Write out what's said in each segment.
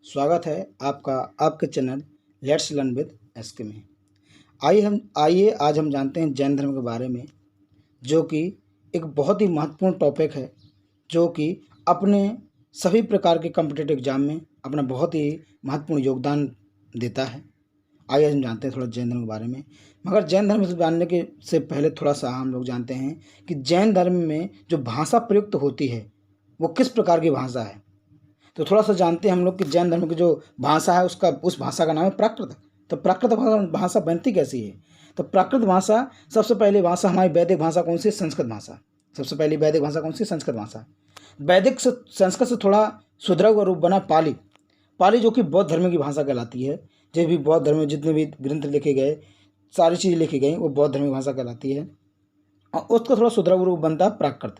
स्वागत है आपका आपके channel let's learn with S K में। आइए आज हम जानते हैं जैन धर्म के बारे में, जो कि एक बहुत ही महत्वपूर्ण टॉपिक है, जो कि अपने सभी प्रकार के कॉम्पिटिटिव एग्जाम में अपना बहुत ही महत्वपूर्ण योगदान देता है। आइए हम जानते हैं थोड़ा जैन धर्म के बारे में। मगर जैन धर्म से जानने के से पहले थोड़ा सा हम लोग जानते हैं कि जैन धर्म में जो भाषा प्रयुक्त होती है वो किस प्रकार की भाषा है। तो थोड़ा सा जानते हैं हम लोग कि जैन धर्म की जो भाषा है उस भाषा का नाम है प्राकृत। तो प्राकृत भाषा बनती कैसी है? तो प्राकृत भाषा सबसे पहली भाषा हमारी वैदिक भाषा कौन सी? संस्कृत भाषा। सबसे पहली वैदिक भाषा कौन सी? संस्कृत भाषा। वैदिक से संस्कृत से थोड़ा सुधरा हुआ रूप बना पाली। पाली जो कि बौद्ध धर्म की भाषा कहलाती है। जो भी बौद्ध धर्म में जितने भी ग्रंथ लिखे गए, सारी चीज़ें लिखी गई, वो बौद्ध धर्म की भाषा कहलाती है। और उसका थोड़ा सुधरा हुआ रूप बनता है प्राकृत।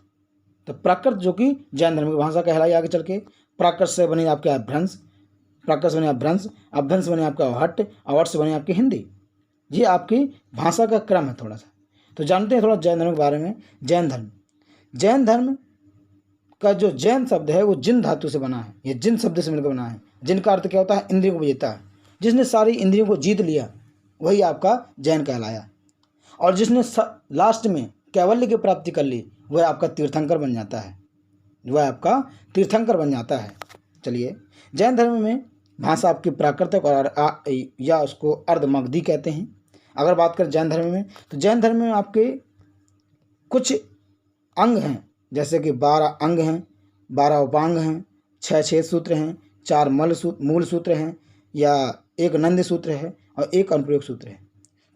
तो प्राकृत जो कि जैन धर्म की भाषा कहलाई आगे चल के। प्राकृत से बनी आपके अभ्रंश, प्राकृत से बने अभ्रंश, अभ्रंश बने आपका अवहट्ट, अवहट्ट से बने आपकी हिंदी। ये आपकी भाषा का क्रम है थोड़ा सा। तो जानते हैं थोड़ा जैन धर्म के बारे में। जैन धर्म का जो जैन शब्द है वो जिन धातु से बना है। ये जिन शब्द से मिलकर बना है। जिन का अर्थ क्या होता है? इंद्रियों को जीता है। जिसने सारी इंद्रियों को जीत लिया वही आपका जैन कहलाया। और जिसने लास्ट में कैवल्य की प्राप्ति कर ली वह आपका तीर्थंकर बन जाता है। चलिए, जैन धर्म में भाषा आपकी प्राकृतिक और या उसको अर्धमगधी कहते हैं। अगर बात करें जैन धर्म में, तो जैन धर्म में आपके कुछ अंग हैं, जैसे कि 12 अंग हैं, 12 उपांग हैं, 6 छेद सूत्र हैं, 4 मूल सूत्र हैं, या 1 नंद सूत्र है और 1 अनुप्रयोग सूत्र है।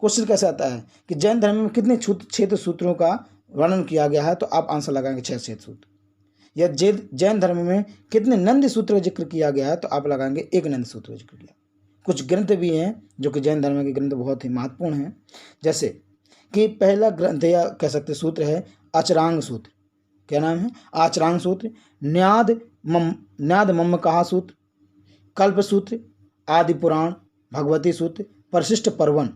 क्वेश्चन कैसे आता है कि जैन धर्म में कितने छेद सूत्रों का वर्णन किया गया है? तो आप आंसर लगाएंगे 6 छेद सूत्र। या जैन धर्म में कितने नंद सूत्र का जिक्र किया गया है? तो आप लगाएंगे 1 नंद सूत्र का जिक्र किया। कुछ ग्रंथ भी हैं जो कि जैन धर्म के ग्रंथ बहुत ही महत्वपूर्ण हैं, जैसे कि पहला ग्रंथ या कह सकते सूत्र है आचरांग सूत्र। क्या नाम है? आचरांग सूत्र। न्याद मम्मकहा सूत्र, कल्प सूत्र, आदि पुराण, भगवती सूत्र, परिशिष्ट पर्वन।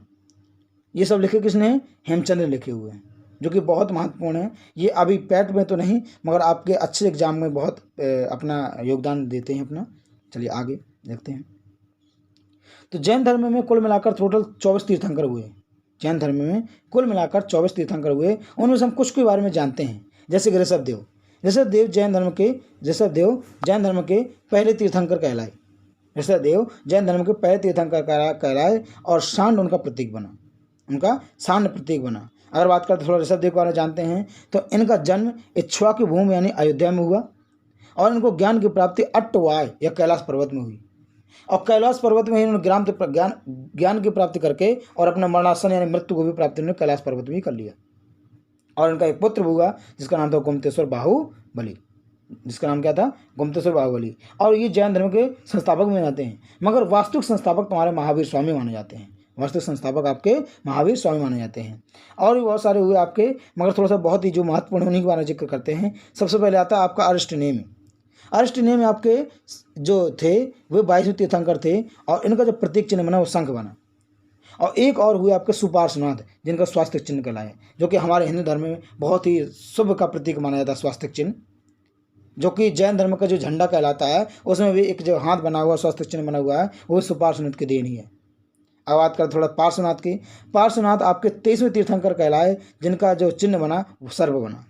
ये सब लिखे किसने हैं? हेमचंद्र लिखे हुए हैं, जो कि बहुत महत्वपूर्ण है। ये अभी पैट में तो नहीं, मगर आपके अच्छे एग्जाम में बहुत अपना योगदान देते हैं अपना। चलिए आगे देखते हैं। तो जैन धर्म में कुल मिलाकर टोटल 24 तीर्थंकर हुए। जैन धर्म में कुल मिलाकर 24 तीर्थंकर हुए। उनमें से हम कुछ के बारे में जानते हैं, जैसे कि ऋषभदेव जैन धर्म के पहले तीर्थंकर कहलाए। ऋषभदेव जैन धर्म के पहले तीर्थंकर कहलाए और सांड उनका प्रतीक बना। अगर बात करते थोड़ा ऋषभदेव के बारे में जानते हैं, तो इनका जन्म इक्ष्वाकु भूमि यानी अयोध्या में हुआ और इनको ज्ञान की प्राप्ति अट्टवाय या कैलाश पर्वत में हुई। और कैलाश पर्वत में ही उन्होंने ज्ञान की प्राप्ति करके और अपना मरणासन यानी मृत्यु को भी प्राप्ति उन्होंने कैलाश पर्वत में ही कर लिया। और इनका एक पुत्र हुआ जिसका नाम था गोमतेश्वर बाहुबली। और ये जैन धर्म के संस्थापक में आते हैं, मगर वास्तविक संस्थापक तुम्हारे महावीर स्वामी माने जाते हैं। और भी बहुत सारे हुए आपके, मगर थोड़ा सा बहुत ही जो महत्वपूर्ण उन्हीं के बारे में जिक्र करते हैं। सबसे पहले आता है आपका अरिष्टनेमि। आपके जो थे वे 22वें तीर्थंकर थे और इनका जो प्रतीक चिन्ह बना वो शंख बना। और एक और हुए आपके सुपार्श्वनाथ, जिनका स्वास्तिक चिन्ह कहलाए, जो कि हमारे हिंदू धर्म में बहुत ही शुभ का प्रतीक माना जाता है। स्वास्तिक चिन्ह जो कि जैन धर्म का जो झंडा कहलाता है, उसमें भी एक जो हाथ बना हुआ स्वास्तिक चिन्ह बना हुआ है वो सुपार्श्वनाथ की देन ही है। अब बात करें थोड़ा पार्श्वनाथ की। पार्श्वनाथ आपके 23वें तीर्थंकर कहलाए, जिनका जो चिन्ह बना वो सर्प बना।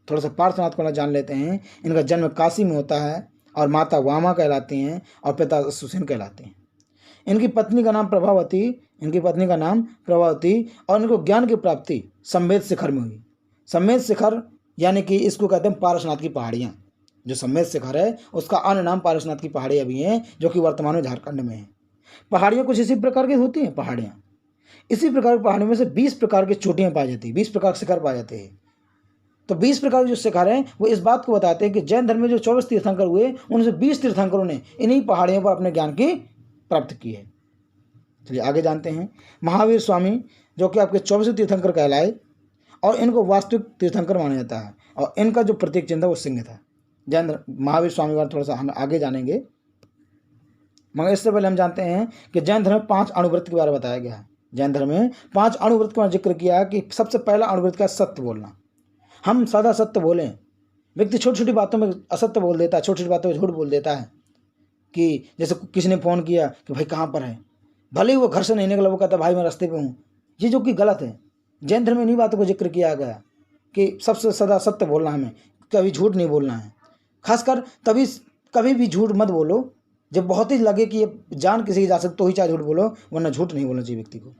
थोड़ा सा पार्श्वनाथ को जान लेते हैं। इनका जन्म काशी में होता है और माता वामा कहलाती हैं और पिता सुसेन कहलाते हैं। इनकी पत्नी का नाम प्रभावती और इनको ज्ञान की प्राप्ति संवेद शिखर में हुई। संवेद शिखर यानी कि इसको कहते हैं पारसनाथ की पहाड़ियाँ। जो संवेद शिखर है उसका अन्य नाम पारसनाथ की पहाड़ियाँ भी हैं, जो कि वर्तमान में झारखंड में है। पहाड़ियाँ कुछ इसी प्रकार की होती हैं। इसी प्रकार की पहाड़ियों में से 20 प्रकार की चोटियाँ पाई जाती हैं, 20 प्रकार के शिखर पाए जाते हैं। तो 20 प्रकार के जो शिखर हैं वो इस बात को बताते हैं कि जैन धर्म में जो 24 तीर्थंकर हुए उनसे 20 तीर्थंकरों ने इन्हीं पहाड़ियों पर अपने ज्ञान की प्राप्ति की है। चलिए आगे जानते हैं। महावीर स्वामी जो कि आपके 24वें तीर्थंकर कहलाए और इनको वास्तविक तीर्थंकर माना जाता है और इनका जो प्रतीक चिन्ह था वो सिंह था। महावीर स्वामी का थोड़ा सा हम आगे जानेंगे, मगर इससे पहले हम जानते हैं कि जैन धर्म में 5 अणुव्रत के बारे में बताया गया है। जैन धर्म में 5 अणुव्रत का जिक्र किया कि सबसे पहला अणुव्रत का सत्य बोलना। हम सदा सत्य बोलें। व्यक्ति छोटी छोटी बातों में असत्य बोल देता है, छोटी छोटी बातों में झूठ बोल देता है, कि जैसे किसी ने फ़ोन किया कि भाई कहाँ पर है, भले ही वो घर से नहीं निकला, वो कहता भाई मैं रास्ते पे हूँ, ये जो कि गलत है। जैन धर्म में इन्हीं बातों को जिक्र किया गया कि सबसे सदा सत्य बोलना, हमें कभी झूठ नहीं बोलना है। खासकर तभी कभी भी झूठ मत बोलो जब बहुत ही लगे कि ये जान किसी की जा सकती, तो ही चाहे झूठ बोलो, वरना झूठ नहीं बोलना चाहिए व्यक्ति को।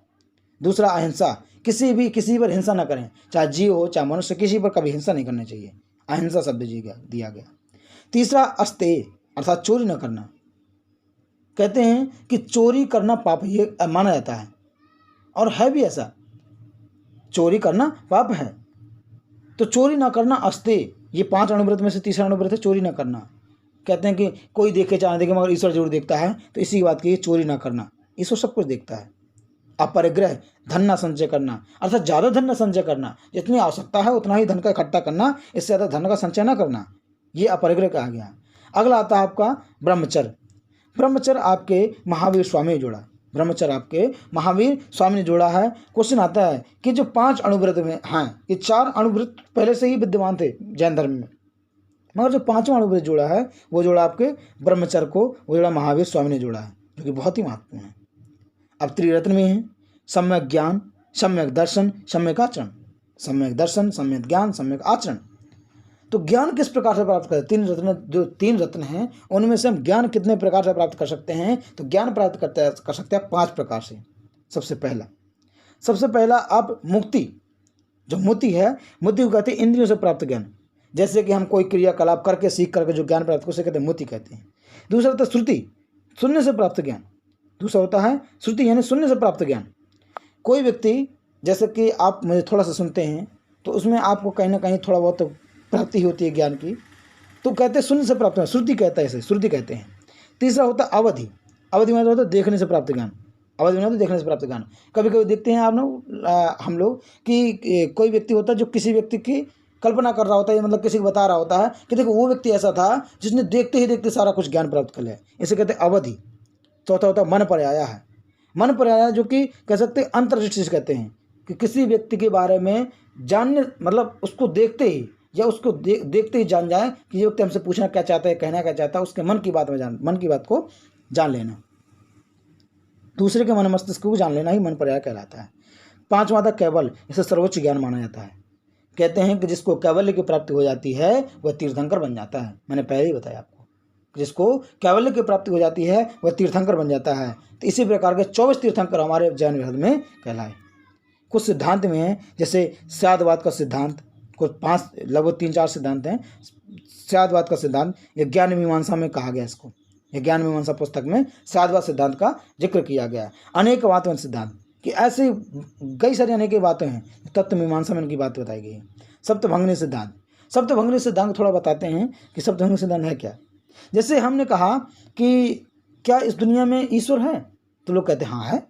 दूसरा, अहिंसा, किसी पर हिंसा ना करें, चाहे जीव हो चाहे मनुष्य, किसी पर कभी हिंसा नहीं करनी चाहिए। अहिंसा शब्द दिया गया। तीसरा, अस्तेय अर्थात चोरी न करना। कहते हैं कि चोरी करना पाप ये माना जाता है, और है भी ऐसा, चोरी करना पाप है। तो चोरी ना करना अस्तेय, ये 5 अनुव्रत में से तीसरा अनुव्रत है चोरी ना करना। कहते हैं कि कोई देखे चाहे देखे मगर ईश्वर जरूर देखता है, तो इसी बात की चोरी ना करना, ईश्वर सब कुछ देखता है। अपरिग्रह, धन ना संचय करना, अर्थात ज़्यादा धन ना संचय करना, जितनी आवश्यकता है उतना ही धन का इकट्ठा करना, इससे ज़्यादा धन का संचय ना करना, ये अपरिग्रह कहा गया। अगला आता है आपका ब्रह्मचर्य। ब्रह्मचर्य आपके महावीर स्वामी ने जोड़ा, ब्रह्मचर्य आपके महावीर स्वामी ने जोड़ा है। क्वेश्चन आता है कि जो 5 अनुव्रत में हैं, ये 4 अनुव्रत पहले से ही विद्यमान थे जैन धर्म में, मगर जो 5वां अनुव्रत जोड़ा है वो जोड़ा आपके ब्रह्मचर्य को, वो जोड़ा महावीर स्वामी ने जोड़ा है, जो कि बहुत ही महत्वपूर्ण है। अब त्रिरत्न में है सम्यक ज्ञान, सम्यक दर्शन, सम्यक आचरण। सम्यक दर्शन, सम्यक ज्ञान, सम्यक आचरण। तो ज्ञान किस प्रकार से प्राप्त करते हैं? जो 3 रत्न हैं उनमें से हम ज्ञान कितने प्रकार से प्राप्त कर सकते हैं? तो ज्ञान प्राप्त कर सकते हैं 5 प्रकार से। सबसे पहला आप मुक्ति, जो मुक्ति है, मुक्ति को कहते हैं इंद्रियों से प्राप्त ज्ञान। जैसे कि हम कोई क्रियाकलाप करके सीख करके जो ज्ञान प्राप्त कर उसे कहते हैं मुक्ति कहते हैं। दूसरा होता है श्रुति, सुनने से प्राप्त ज्ञान। दूसरा होता है श्रुति यानी सुनने से प्राप्त ज्ञान। कोई व्यक्ति जैसे कि आप मुझे थोड़ा सा सुनते हैं तो उसमें आपको कहीं ना कहीं थोड़ा बहुत प्राप्ति होती है ज्ञान की, तो कहते हैं सुनने से प्राप्त, श्रुति कहता है, इसे श्रुति कहते हैं। तीसरा होता है अवधि, अवधि मतलब होता है देखने से प्राप्त ज्ञान, अवधि मतलब देखने से प्राप्त ज्ञान। कभी कभी देखते हैं आप लोग, हम लोग कि कोई व्यक्ति होता है जो किसी व्यक्ति की कल्पना कर रहा होता है, मतलब किसी को बता रहा होता है कि देखो वो व्यक्ति ऐसा था जिसने देखते ही देखते सारा कुछ ज्ञान प्राप्त कर लिया, इसे कहते हैं अवधि। चौथा होता है मन पर्याय है, मन पर्याय जो कि कह सकते हैं अंतर्दृष्टि से कहते हैं कि किसी व्यक्ति के बारे में जानने, मतलब उसको देखते ही या उसको देखते ही जान जाए कि ये व्यक्ति हमसे पूछना क्या चाहता है, कहना क्या चाहता है, उसके मन की बात को जान लेना, दूसरे के मन मस्तिष्क को जान लेना ही मन पर्याय कहलाता है। 5वां था कैवल्य, इसे सर्वोच्च ज्ञान माना जाता है। कहते हैं कि जिसको कैवल्य की प्राप्ति हो जाती है वह तीर्थंकर बन जाता है। मैंने पहले ही बताया आपको, जिसको कैवल्य की प्राप्ति हो जाती है वह तीर्थंकर बन जाता है। तो इसी प्रकार के 24 तीर्थंकर हमारे जैन धर्म में कहलाए। कुछ सिद्धांत में है, जैसे स्यादवाद का सिद्धांत, कुछ 5 लगभग 3-4 सिद्धांत हैं। स्यादवाद का सिद्धांत ये ज्ञान मीमांसा में कहा गया, इसको ये ज्ञान मीमांसा पुस्तक में स्यादवाद सिद्धांत का जिक्र किया गया। अनेकवादवाद सिद्धांत कि ऐसे कई सारी अनेक बातें हैं, तत्व मीमांसा में इनकी बात बताई गई है। सप्तभंगनी सिद्धांत, सप्तभंगनी सिद्धांत थोड़ा बताते हैं कि सप्तभंगनी सिद्धांत है क्या। जैसे हमने कहा कि क्या इस दुनिया में ईश्वर है, तो लोग कहते हैं हाँ है,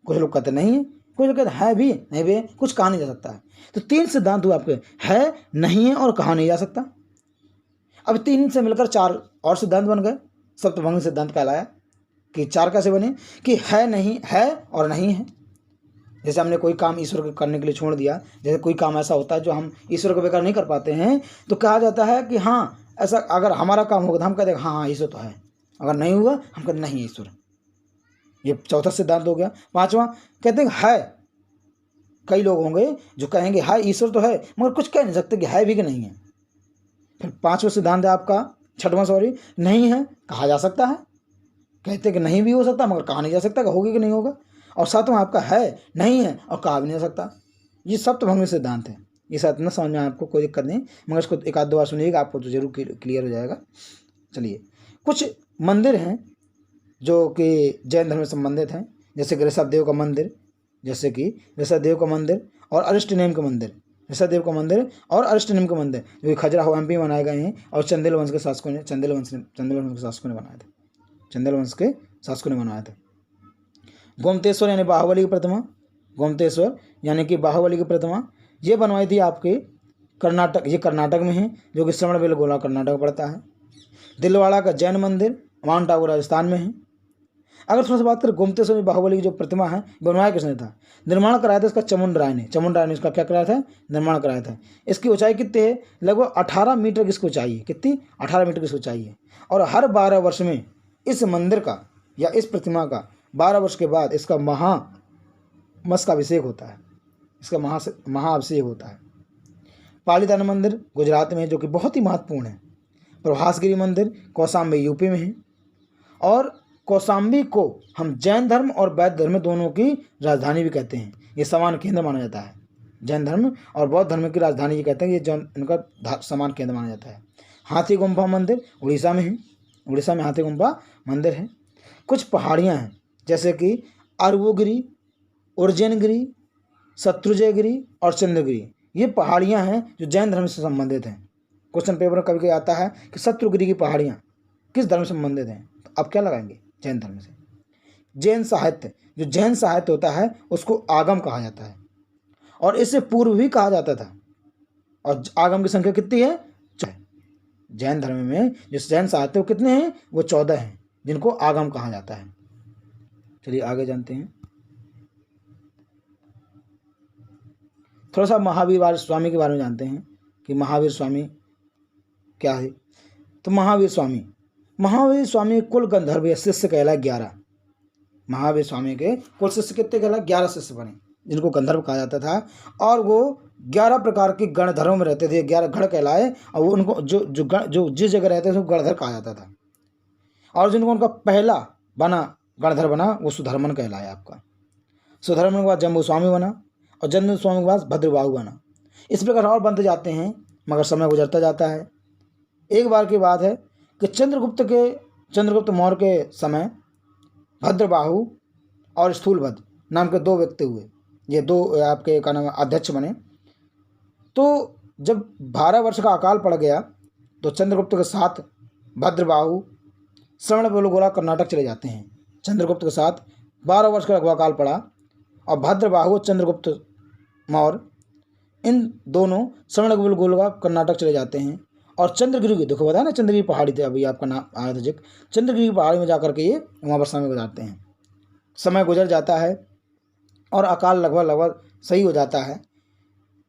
कुछ लोग कहते नहीं है, कुछ लोग कहते है भी नहीं भी, कुछ कहा नहीं जा सकता है। तो 3 सिद्धांत हुए आपके, है, नहीं है और कहा नहीं जा सकता। अब 3 से मिलकर 4 और सिद्धांत बन गए, सप्तभंगनी सिद्धांत कहलाया। कि 4 कैसे बने? कि है, नहीं है और नहीं है। जैसे हमने कोई काम ईश्वर को करने के लिए छोड़ दिया, जैसे कोई काम ऐसा होता है जो हम ईश्वर को बेकार नहीं कर पाते हैं, तो कहा जाता है कि हाँ ऐसा अगर हमारा काम होगा तो हम कहते हैं हाँ ईश्वर तो है, अगर नहीं हुआ हम कहते नहीं ईश्वर। ये चौथा सिद्धांत हो गया। 5वां कहते हैं है, कई लोग होंगे जो कहेंगे है ईश्वर तो है, मगर कुछ कह नहीं सकते कि है भी कि नहीं है। फिर 5वां सिद्धांत है आपका, 6वां नहीं है, कहा जा सकता है, कहते कि नहीं भी हो सकता मगर कहा नहीं जा सकता कि होगी कि नहीं होगा। और 7वां आपका है, नहीं है और कहा भी नहीं जा सकता। ये सप्तभंगनी सिद्धांत है। ये साथ ना समझ में आपको कोई दिक्कत नहीं, मगर इसको 1-2 बार सुनिएगा, आपको तो जरूर क्लियर हो जाएगा। चलिए, कुछ मंदिर हैं जो कि जैन धर्म से संबंधित हैं, जैसे कि ऋषभदेव का मंदिर, जैसे कि ऋषभदेव का मंदिर और अरिष्टनेम का मंदिर, ऋषभदेव का मंदिर और अरिष्टनेम का मंदिर जो कि खजुराहो एमपी में बनाए गए हैं और चंदेल वंश के शासकों ने बनाए थे, चंदेल वंश के शासकों ने बनाया था। गोमतेश्वर यानी बाहुबली की प्रतिमा, गोमतेश्वर यानी कि बाहुबली की प्रतिमा ये बनवाई थी आपके कर्नाटक, ये कर्नाटक में है, जो कि श्रवणबेलगोला कर्नाटक पड़ता है। दिलवाड़ा का जैन मंदिर माउंट आबू राजस्थान में है। अगर थोड़ा सा बात करें गोमतेश्वर में बाहुबली की जो प्रतिमा है बनवाया किसने था? निर्माण कराया था इसका चमुंड राय ने इसका क्या कराया था? निर्माण कराया था। इसकी ऊंचाई कितनी है? लगभग 18 मीटर की इसकी ऊंचाई है। कितनी? 18 मीटर की इसकी ऊंचाई है। और हर 12 वर्ष में इस मंदिर का या इस प्रतिमा का 12 वर्ष के बाद इसका महामस्तकाभिषेक होता है, इसका महाअभिषेक होता है। पालीताना मंदिर गुजरात में है, जो कि बहुत ही महत्वपूर्ण है। प्रभासगिरी मंदिर कौशाम्बी यूपी में है। और कौशाम्बी को हम जैन धर्म और बौद्ध धर्म दोनों की राजधानी भी कहते हैं। ये समान केंद्र माना जाता है। जैन धर्म और बौद्ध धर्म की राजधानी ये कहते हैं, ये इनका समान केंद्र माना जाता है। हाथी गुम्फा मंदिर उड़ीसा में है। उड़ीसा में हाथी गुम्फा मंदिर है। कुछ पहाड़ियाँ हैं जैसे कि अरवोगिरी, उर्जैनगिरी, शत्रुंजयगिरी और चंद्रगिरी। ये पहाड़ियाँ हैं जो जैन धर्म से संबंधित हैं। क्वेश्चन पेपर में कभी कभी आता है कि शत्रुगिरी की पहाड़ियाँ किस धर्म से संबंधित हैं, तो अब क्या लगाएंगे? जैन धर्म से। जैन साहित्य, जो जैन साहित्य होता है उसको आगम कहा जाता है और इससे पूर्व भी कहा जाता था। और आगम की संख्या कितनी है? 14। जैन धर्म में जो जैन साहित्य वो कितने हैं? वो 14 हैं, जिनको आगम कहा जाता है। चलिए आगे जानते हैं। थोड़ा सा महावीर स्वामी के बारे में जानते हैं कि महावीर स्वामी क्या है। तो महावीर स्वामी कुल गंधर्व या शिष्य कहलाए 11। महावीर स्वामी के कुल शिष्य कितने कहलाए? 11 शिष्य बने, जिनको गंधर्व कहा जाता था। और वो 11 प्रकार के गणधरों में रहते थे, 11 गण कहलाए। और वो उनको जो जिस जगह रहते थे उसको गणधर कहा जाता था। और जिनको उनका पहला गणधर बना वो सुधर्मन कहलाया आपका। सुधर्मन के बाद जम्बू स्वामी बना और जम्बू स्वामी के बाद भद्रबाहु बना। इस प्रकार और बनते जाते हैं, मगर समय गुजरता जाता है। एक बार की बात है कि चंद्रगुप्त मौर्य के समय भद्रबाहु और स्थूलभद्र नाम के 2 व्यक्ति हुए। ये 2 आपके का नाम अध्यक्ष बने। तो जब 12 वर्ष का अकाल पड़ गया तो चंद्रगुप्त के साथ भद्रबाहु श्रवणबेलगोला कर्नाटक चले जाते हैं। चंद्रगुप्त के साथ 12 वर्ष का अकाल पड़ा और भद्रबाहु चंद्रगुप्त मौर्य इन दोनों श्रवणबेलगोला कर्नाटक चले जाते हैं। और चंद्रगिरी की, देखो बताया ना चंद्रगिरी पहाड़ी थे, अभी आपका नाम आया था जिक्र। चंद्रगिरी की पहाड़ी में जाकर के ये वहाँ पर समय गुजारते हैं। समय गुजर जाता है और अकाल लगभग सही हो जाता है।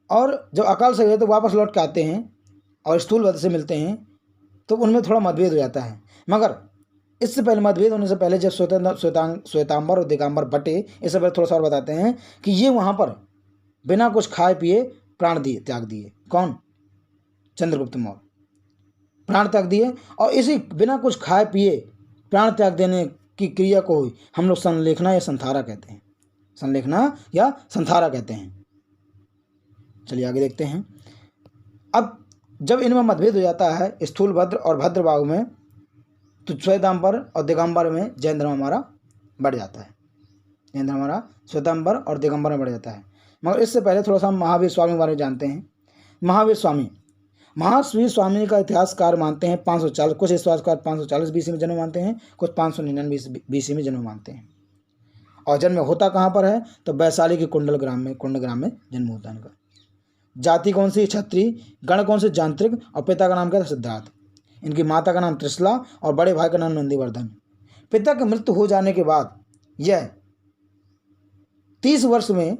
और जब अकाल सही हो तो वापस लौट के आते हैं और स्थूलभद्र से मिलते हैं, तो उनमें थोड़ा मतभेद हो जाता है। मगर इससे पहले मतभेद होने से पहले जब श्वेतांबर और दिगंबर बटे, इससे पहले थोड़ा सा और बताते हैं कि ये वहाँ पर बिना कुछ खाए पिए प्राण त्याग दिए। कौन? चंद्रगुप्त मौर्य प्राण त्याग दिए। और इसी बिना कुछ खाए पिए प्राण त्याग देने की क्रिया को हम लोग संलेखना या संथारा कहते हैं। संलेखना या संथारा कहते हैं। चलिए आगे देखते हैं। अब जब इनमें मतभेद हो जाता है स्थूलभद्र और भद्रबाहु में, तो श्वेतांबर और दिगंबर में जैन धर्म हमारा बढ़ जाता है। जैन धर्म हमारा श्वेतांबर और दिगंबर में बढ़ जाता है। मगर इससे पहले थोड़ा सा हम महावीर स्वामी के बारे में जानते हैं। महावीर स्वामी का इतिहासकार मानते हैं 540, कुछ इतिहासकार 540 बीसी में जन्म मानते हैं, कुछ 599 बीसी में जन्म मानते हैं। और जन्म होता कहाँ पर है? तो वैशाली के कुंड ग्राम में जन्म होता है इनका। जाति कौन सी? क्षत्रिय। गण कौन से? यांत्रिक। और पिता का नाम क्या था? सिद्धार्थ। इनकी माता का नाम त्रिशला और बड़े भाई का नाम नंदीवर्धन। पिता की मृत्यु हो जाने के बाद यह 30 वर्ष में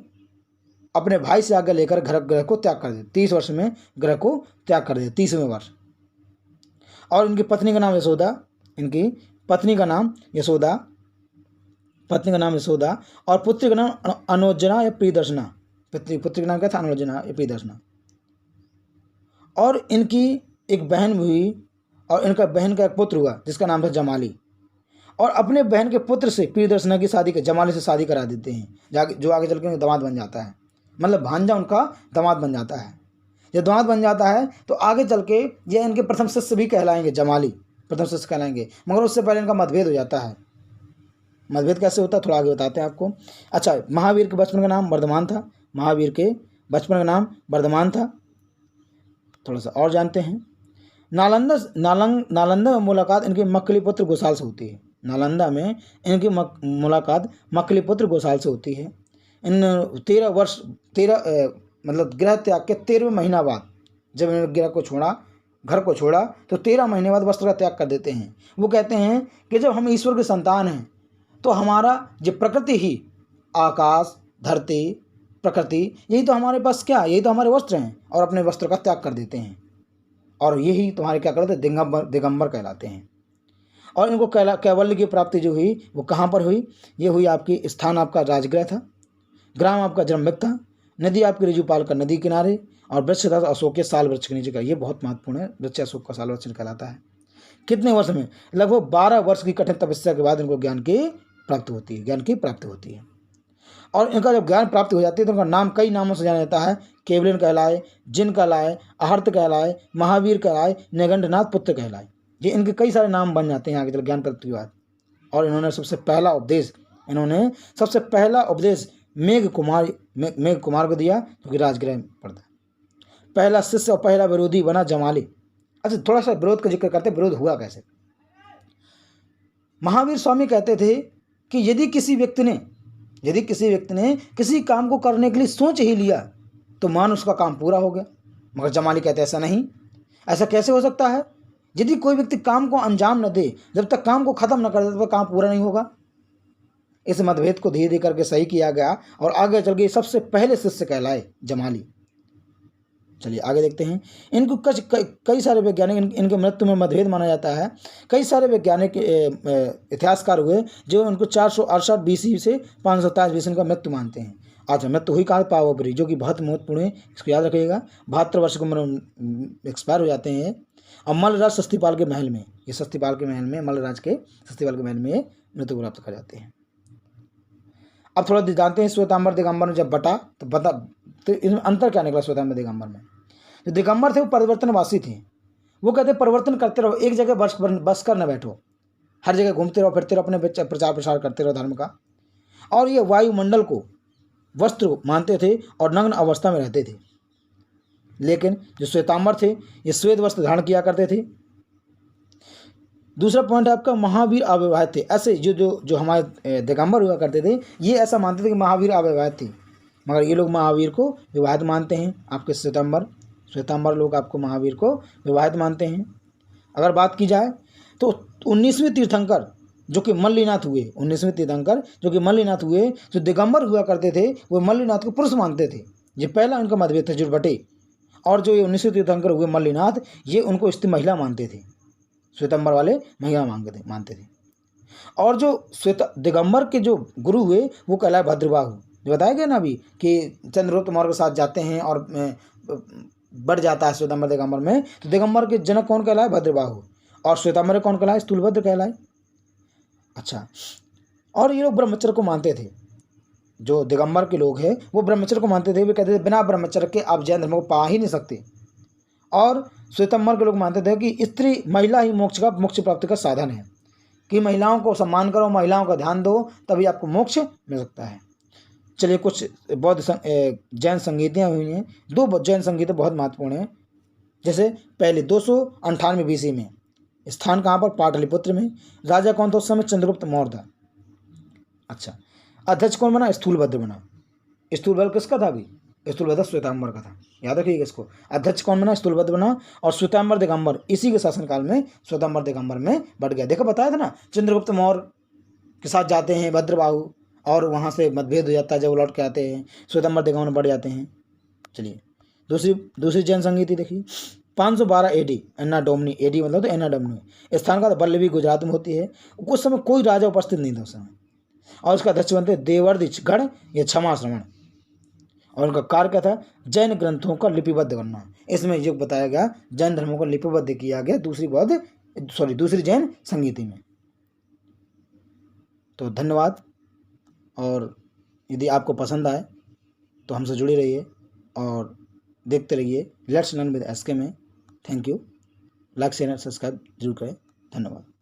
अपने भाई से आगे लेकर ग्रह को त्याग कर दे। 30 वर्ष में ग्रह को त्याग कर दे, 30वें वर्ष। और इनकी पत्नी का नाम यशोदा। पत्नी का नाम यशोदा और पुत्री का नाम अनुजना या प्रियदर्शना। पुत्री का नाम क्या था? अनुजना या प्रियदर्शना। और इनकी एक बहन हुई और इनका बहन का एक पुत्र हुआ जिसका नाम था जमाली। और अपने बहन के पुत्र से प्रियदर्शना की जमाली से शादी करा देते हैं, जो आगे चल के दामाद बन जाता है। मतलब भांजा उनका दामाद बन जाता है। जब दामाद बन जाता है तो आगे चल के ये इनके प्रथम शिष्य भी कहलाएंगे, जमाली प्रथम शिष्य कहलाएंगे। मगर उससे पहले इनका मतभेद हो जाता है। मतभेद कैसे होता है थोड़ा आगे बताते हैं आपको। अच्छा, महावीर के बचपन का नाम वर्धमान था। थोड़ा सा और जानते हैं। नालंदा में मुलाकात इनके मक्कलीपुत्र गोसाल से होती है। नालंदा में इनकी मुलाकात मक्कलीपुत्र गोसाल से होती है। इन 13 मतलब गृह त्याग के 13वें महीना बाद जब इन्होंने घर को छोड़ा तो 13 महीने बाद वस्त्र का त्याग कर देते हैं। वो कहते हैं कि जब हम ईश्वर के संतान हैं तो हमारा जो प्रकृति ही, आकाश, धरती, प्रकृति, यही तो हमारे पास क्या, यही तो हमारे वस्त्र हैं। और अपने वस्त्र का त्याग कर देते हैं और यही तुम्हारे क्या करते हैं? दिगंबर कहलाते हैं। और इनको कैवल्य की प्राप्ति जो हुई वो कहाँ पर हुई? ये हुई आपकी स्थान आपका राजगृह था, ग्राम आपका जन्मभूमि था, नदी आपकी ऋजुपाल का नदी किनारे, और वृक्ष था अशोक के साल वृक्ष के नीचे का। ये बहुत महत्वपूर्ण है, वृक्ष अशोक का साल वृक्ष कहलाता है। कितने वर्ष में? लगभग 12 वर्ष की कठिन तपस्या के बाद इनको ज्ञान की प्राप्ति होती है, ज्ञान की प्राप्ति होती है। और इनका जब ज्ञान प्राप्ति हो जाती है तो इनका नाम कई नामों से जाना जाता है। केवलिन कहलाए, जिन कहलाए, अहर्त कहलाए, महावीर कहलाए, निगंडनाथ पुत्र कहलाए। ये इनके कई सारे नाम बन जाते हैं आगे चल ज्ञान प्राप्ति के बाद। और इन्होंने सबसे पहला उपदेश मेघ कुमार को दिया, क्योंकि राजगृह में पड़ता है। पहला शिष्य और पहला विरोधी बना जमाली। अच्छा, थोड़ा सा विरोध का जिक्र करते, विरोध हुआ कैसे? महावीर स्वामी कहते थे कि यदि किसी व्यक्ति ने किसी काम को करने के लिए सोच ही लिया तो मान उसका काम पूरा हो गया। मगर जमाली कहते ऐसा नहीं, ऐसा कैसे हो सकता है? यदि कोई व्यक्ति काम को अंजाम न दे, जब तक काम को खत्म न कर दे, तब तक काम पूरा नहीं होगा। इस मतभेद को धीरे धीरे करके सही किया गया और आगे चल के सबसे पहले शिष्य कहलाए जमाली। चलिए आगे देखते हैं। इनको कई सारे वैज्ञानिक इनके मृत्यु में मतभेद माना जाता है। कई सारे वैज्ञानिक इतिहासकार हुए जो उनको 468 BC से 527 BC इनका मृत्यु मानते हैं। अच्छा, मृत्यु हुई कहाँ? पावापुरी, जो कि बहुत महत्वपूर्ण है, इसको याद रखिएगा। 72 वर्ष की उम्र में एक्सपायर हो जाते हैं। और मल्लराज शस्तिपाल के महल में, ये शस्तिपाल के महल में, मल्लराज के शस्तिपाल के महल में मृत्यु प्राप्त कर जाते हैं। अब थोड़ा जानते हैं श्वेतांबर दिगंबर में जब बटा तो इसमें अंतर क्या निकला श्वेतांबर दिगंबर में? जो दिगंबर थे वो परिवर्तनवासी थे। वो कहते परिवर्तन करते रहो, एक जगह बस कर न बैठो, हर जगह घूमते रहो, फिरते रहो, अपने प्रचार प्रसार करते रहो धर्म का। और ये वायुमंडल को वस्त्र मानते थे और नग्न अवस्था में रहते थे। लेकिन जो श्वेतांबर थे ये श्वेत वस्त्र धारण किया करते थे। दूसरा पॉइंट है आपका महावीर अविवाहित थे। ऐसे जो हमारे दिगंबर हुआ करते थे ये ऐसा मानते थे कि महावीर अविवाहित थे, मगर ये लोग महावीर को विवाहित मानते हैं। आपके श्वेतांबर लोग आपको महावीर को विवाहित मानते हैं। अगर बात की जाए तो 19वें तीर्थंकर जो कि मल्लीनाथ हुए, 19वें तीर्थंकर जो कि मल्लीनाथ हुए, जो दिगंबर हुआ करते थे वो मल्लीनाथ को पुरुष मानते थे। ये पहला उनका मतभेद था जुड़बटे। और जो ये 19वें तीर्थंकर हुए मल्लीनाथ, ये उनको स्त्री महिला मानते थे। श्वेतांबर वाले महिला मानते थे। और जो दिगंबर के जो गुरु हुए वो कहलाए भद्रबाहु। जो बताया गया ना अभी कि चंद्रगुप्त मौर्य के साथ जाते हैं और बढ़ जाता है श्वेतांबर दिगंबर में, तो दिगंबर के जनक कौन कहलाए? भद्रबाहु। और श्वेतांबर कौन कहलाए? स्थूलभद्र कहलाए। अच्छा, और ये लोग ब्रह्मचर्य को मानते थे। जो दिगंबर के लोग हैं वो ब्रह्मचर्य को मानते थे। वे कहते थे बिना ब्रह्मचर्य के आप जैन धर्म को पा ही नहीं सकते। और श्वेतांबर के लोग मानते थे कि स्त्री महिला ही मोक्ष प्राप्ति का साधन है, कि महिलाओं को सम्मान करो, महिलाओं का ध्यान दो, तभी आपको मोक्ष मिल सकता है। चलिए कुछ बौद्ध जैन संगीतियाँ हुई हैं। 2 जैन संगीतें बहुत महत्वपूर्ण हैं। जैसे पहले 298 BC में, स्थान कहाँ पर? पाटलिपुत्र में। राजा कौन था उस समय? चंद्रगुप्त मौर्य था। अच्छा, अध्यक्ष कौन बना? स्थूलभद्र बना। स्थूलभद्र किसका था? अभी स्थूलभद्र श्वेतांबर का था, याद रखिएगा इसको। अध्यक्ष कौन बना? स्थूलभद्र बना। और श्वेतांबर दिगंबर इसी के शासनकाल में श्वेतांबर दिगंबर में बढ़ गया। देखो बताया था ना, चंद्रगुप्त मौर्य के साथ जाते हैं भद्रबाहु और वहाँ से मतभेद हो जाता है। जब वो लौट के आते हैं श्वेतांबर दिगंबर में बढ़ जाते हैं। चलिए दूसरी जैन संगीति देखिए। 512 AD एन्ना डोमनी, AD मतलब तो एन्ना डोमनी। स्थान का बल्लभी गुजरात में होती है। उस समय कोई राजा उपस्थित नहीं था उस समय। और उसका अध्यक्ष बनते देवर्धि गण या क्षमा श्रवण। और उनका कार्य क्या था? जैन ग्रंथों का लिपिबद्ध करना। इसमें जो बताया गया जैन धर्मों को लिपिबद्ध किया गया दूसरी जैन संगीति में। तो धन्यवाद। और यदि आपको पसंद आए तो हमसे जुड़े रहिए और देखते रहिए लेट्स लर्न विद SK में। Thank you. Like share subscribe जरूर करें। धन्यवाद।